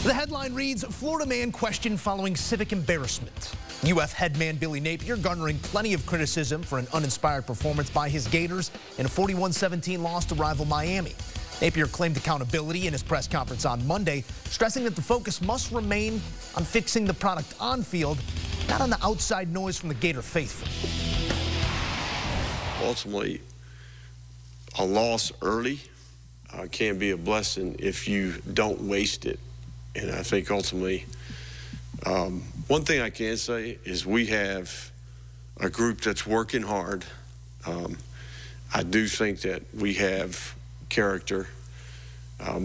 The headline reads, Florida man questioned following civic embarrassment. UF head man Billy Napier garnering plenty of criticism for an uninspired performance by his Gators in a 41-17 loss to rival Miami. Napier claimed accountability in his press conference on Monday, stressing that the focus must remain on fixing the product on field, not on the outside noise from the Gator faithful. Ultimately, a loss early can be a blessing if you don't waste it. And I think ultimately, one thing I can say is we have a group that's working hard. I do think that we have character.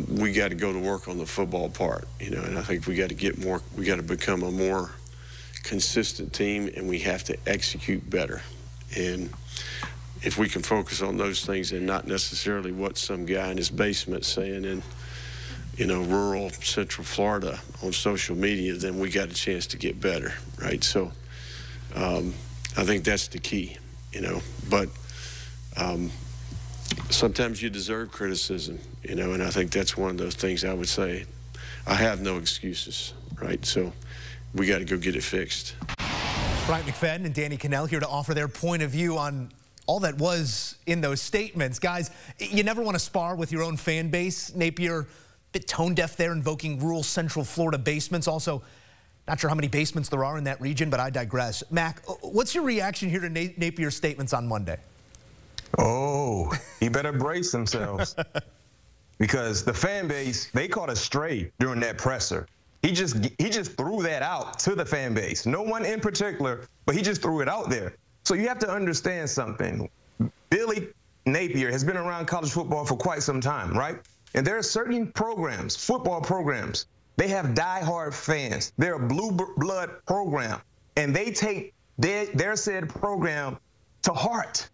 We got to go to work on the football part, and I think we got to get more, we got to become a more consistent team, and we have to execute better. And if we can focus on those things and not necessarily what some guy in his basement saying in rural Central Florida on social media, then we got a chance to get better, right? So I think that's the key, but sometimes you deserve criticism, and I think that's one of those things I would say. I have no excuses, right? So we got to go get it fixed. Bryant, McFadden and Kanell here to offer their point of view on all that was in those statements. Guys, you never want to spar with your own fan base. Napier, bit tone deaf there, invoking rural Central Florida basements. Also, not sure how many basements there are in that region, but I digress. Mac, what's your reaction here to Napier's statements on Monday? Oh, he better brace themselves. Because the fan base, they caught a stray during that presser. He just threw that out to the fan base. No one in particular, but he just threw it out there. So you have to understand something. Billy Napier has been around college football for quite some time, right? And there are certain programs, football programs, they have diehard fans. They're a blue blood program, and they take their said program to heart.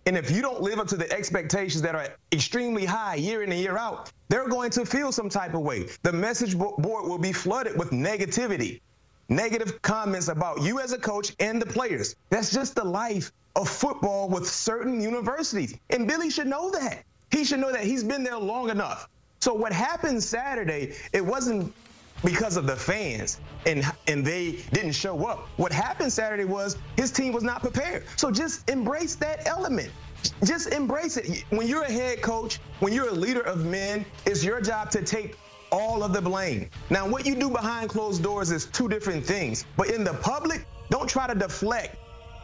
And if you don't live up to the expectations that are extremely high year in and year out, they're going to feel some type of way. The message board will be flooded with negativity, negative comments about you as a coach and the players. That's just the life of football with certain universities. And Billy should know that. He should know that. He's been there long enough. So what happened Saturday, it wasn't because of the fans and they didn't show up. What happened Saturday was his team was not prepared. So just embrace that element. Just embrace it. When you're a head coach, when you're a leader of men, it's your job to take all of the blame. Now, what you do behind closed doors is two different things. But in the public, don't try to deflect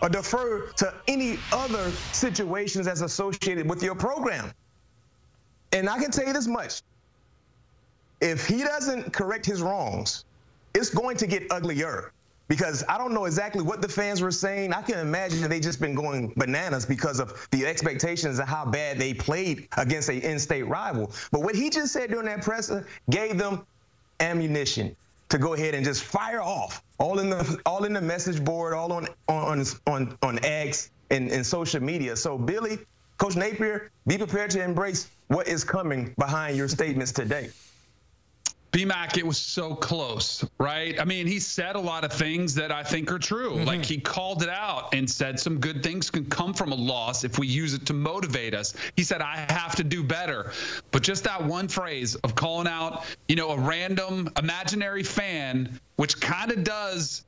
or defer to any other situations that's associated with your program. And I can tell you this much. If he doesn't correct his wrongs, it's going to get uglier. Because I don't know exactly what the fans were saying. I can imagine that they just been going bananas because of the expectations of how bad they played against an in-state rival. But what he just said during that presser gave them ammunition to go ahead and just fire off, all in the message board, all on X and social media. So Billy, Coach Napier, be prepared to embrace what is coming behind your statements today. B-Mac, it was so close, right? I mean, he said a lot of things that I think are true. Like, he called it out and said some good things can come from a loss if we use it to motivate us. He said, I have to do better. But just that one phrase of calling out, a random imaginary fan, which kind of does,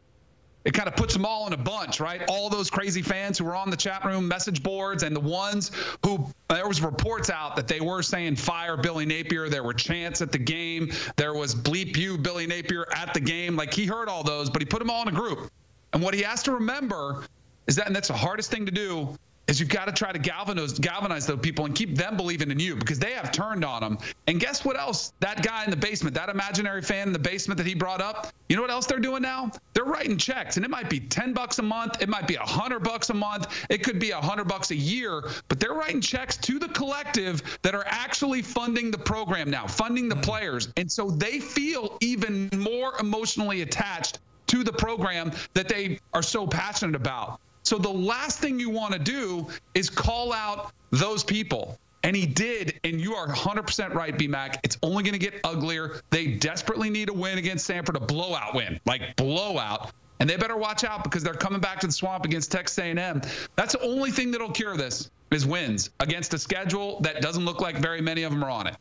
it kind of puts them all in a bunch, right? All those crazy fans who were on the chat room message boards and the ones who, there was reports out that they were saying fire Billy Napier. There were chants at the game. There was bleep you Billy Napier at the game. Like, he heard all those, but he put them all in a group. And what he has to remember is that, and that's the hardest thing to do, is you've got to try to galvanize those people and keep them believing in you, because they have turned on them. And guess what else? That guy in the basement, that imaginary fan in the basement that he brought up, you know what else they're doing now? They're writing checks, and it might be $10 a month. It might be $100 a month. It could be $100 a year, but they're writing checks to the collective that are actually funding the program now, funding the players. And so they feel even more emotionally attached to the program that they are so passionate about. So the last thing you want to do is call out those people. And he did, and you are 100% right, B-Mac. It's only going to get uglier. They desperately need a win against Samford, a blowout win, like blowout. And they better watch out, because they're coming back to the Swamp against Texas A&M. That's the only thing that'll cure this, is wins against a schedule that doesn't look like very many of them are on it.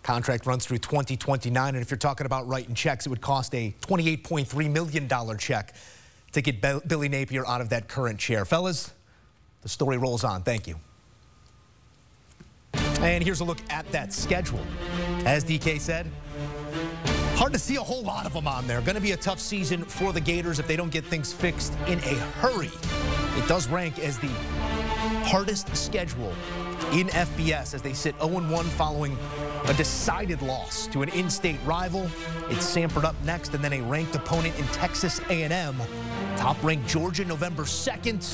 Contract runs through 2029, and if you're talking about writing checks, it would cost a $28.3 million check to get Billy Napier out of that current chair. Fellas, the story rolls on. Thank you. And here's a look at that schedule. As DK said, hard to see a whole lot of them on there. Going to be a tough season for the Gators if they don't get things fixed in a hurry. It does rank as the hardest schedule in FBS as they sit 0-1 following a decided loss to an in-state rival. It's Sanford up next, and then a ranked opponent in Texas A&M. Top-ranked Georgia November 2nd,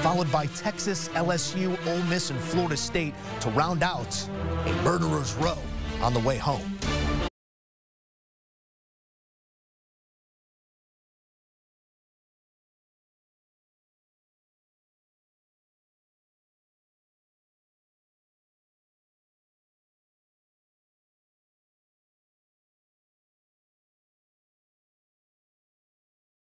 followed by Texas, LSU, Ole Miss, and Florida State to round out a murderer's row on the way home.